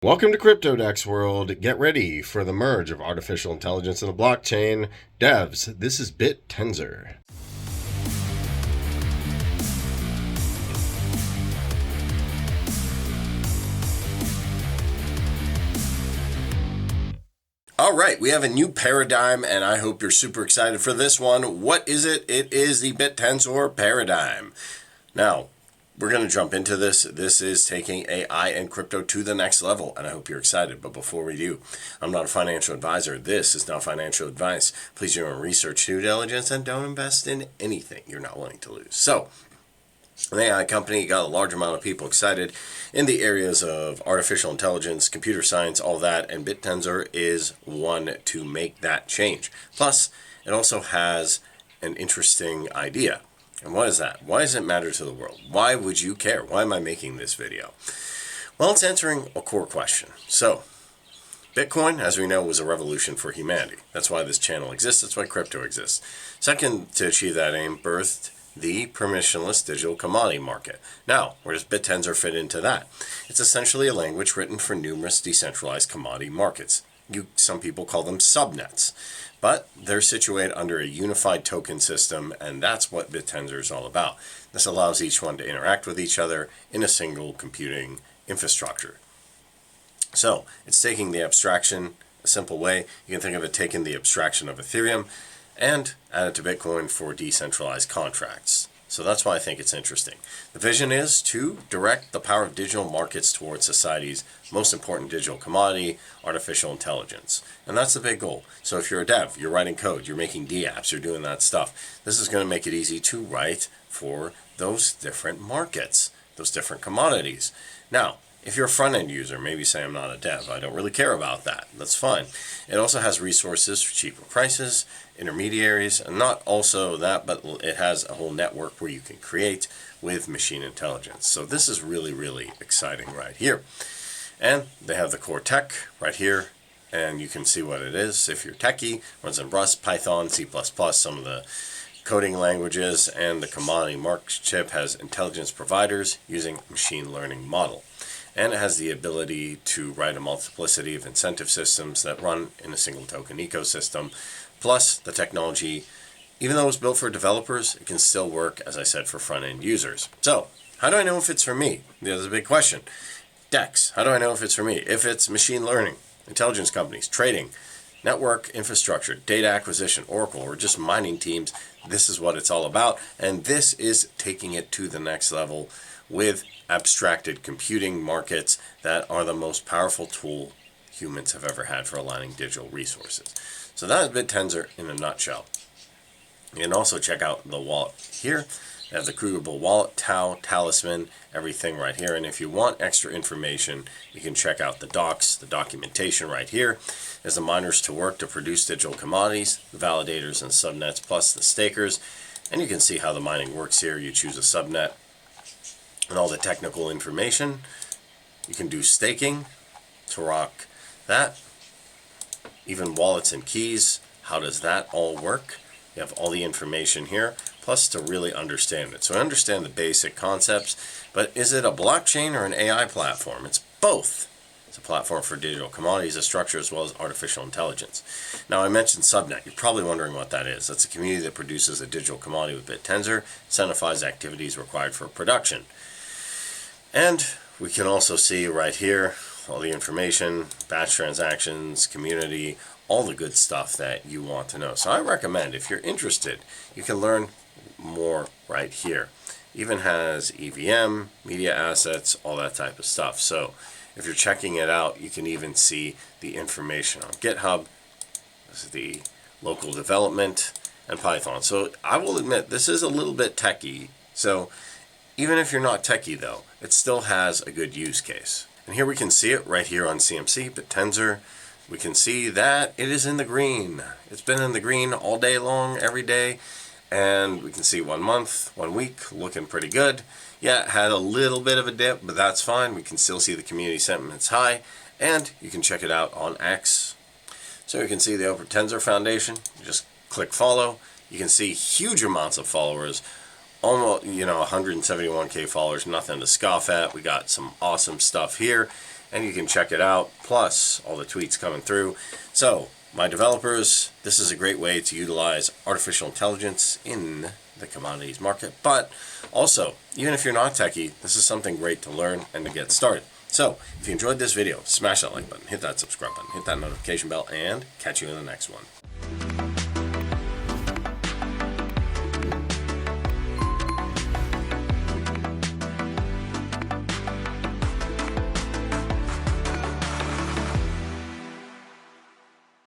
Welcome to CryptoDex World. Get ready for the merge of artificial intelligence and the blockchain. Devs, this is Bittensor. All right, we have a new paradigm, and I hope you're super excited for this one. What is it? It is the Bittensor paradigm. Now, we're going to jump into this. This is taking AI and crypto to the next level, and I hope you're excited. But before we do, I'm not a financial advisor. This is not financial advice. Please do your own research, due diligence, and don't invest in anything you're not willing to lose. So, an AI company got a large amount of people excited in the areas of artificial intelligence, computer science, all that, and Bittensor is one to make that change. Plus, it also has an interesting idea. And what is that? Why does it matter to the world? Why would you care? Why am I making this video? Well, it's answering a core question. So, Bitcoin, as we know, was a revolution for humanity. That's why this channel exists. That's why crypto exists. Second, to achieve that aim, birthed the permissionless digital commodity market. Now, where does Bittensor fit into that? It's essentially a language written for numerous decentralized commodity markets. Some people call them subnets, but they're situated under a unified token system, and that's what Bittensor is all about. This allows each one to interact with each other in a single computing infrastructure. So, it's taking the abstraction, a simple way. You can think of it taking the abstraction of Ethereum and add it to Bitcoin for decentralized contracts. So that's why I think it's interesting. The vision is to direct the power of digital markets towards society's most important digital commodity, artificial intelligence. And that's the big goal. So if you're a dev, you're writing code, you're making D-apps, you're doing that stuff, this is going to make it easy to write for those different markets, those different commodities. Now, if you're a front-end user, maybe say I'm not a dev, I don't really care about that. That's fine. It also has resources for cheaper prices, intermediaries, and not also that, but it has a whole network where you can create with machine intelligence. So this is really, really exciting right here. And they have the core tech right here, and you can see what it is. If you're techie, runs in Rust, Python, C++, some of the coding languages, and the commodity market chip has intelligence providers using machine learning model. And it has the ability to write a multiplicity of incentive systems that run in a single token ecosystem. Plus, the technology, even though it's built for developers, it can still work, as I said, for front-end users. So, how do I know if it's for me? There's a big question. DEX, how do I know if it's for me? If it's machine learning, intelligence companies, trading, network infrastructure, data acquisition, Oracle, or just mining teams, this is what it's all about. And this is taking it to the next level with abstracted computing markets that are the most powerful tool humans have ever had for aligning digital resources. So that is Bittensor in a nutshell. You can also check out the wallet here. They have the Crudable Wallet, TAO, Talisman, everything right here. And if you want extra information, you can check out the docs, the documentation right here. There's the miners to work to produce digital commodities, the validators and subnets, plus the stakers. And you can see how the mining works here. You choose a subnet and all the technical information. You can do staking to rock that. Even wallets and keys, how does that all work? You have all the information here, plus to really understand it. So I understand the basic concepts, but is it a blockchain or an AI platform? It's both. It's a platform for digital commodities, a structure, as well as artificial intelligence. Now, I mentioned Subnet. You're probably wondering what that is. That's a community that produces a digital commodity with Bittensor, incentivizes activities required for production. And we can also see right here all the information, batch transactions, community, all the good stuff that you want to know. So I recommend, if you're interested, you can learn more right here. Even has EVM, media assets, all that type of stuff. So if you're checking it out, you can even see the information on GitHub. This is the local development and Python. So I will admit, this is a little bit techy. So even if you're not techie though, it still has a good use case. And here we can see it right here on CMC, Bittensor. We can see that it is in the green. It's been in the green all day long, every day. And we can see 1 month, 1 week, looking pretty good. Yeah, it had a little bit of a dip, but that's fine. We can still see the community sentiments high. And you can check it out on X. So you can see the Open Bittensor Foundation. You just click follow. You can see huge amounts of followers. Almost, 171K followers, nothing to scoff at. We got some awesome stuff here. and you can check it out, plus all the tweets coming through. So, my developers, this is a great way to utilize artificial intelligence in the commodities market, but also, even if you're not techie, this is something great to learn and to get started. So, if you enjoyed this video, smash that like button, hit that subscribe button, hit that notification bell, and catch you in the next one.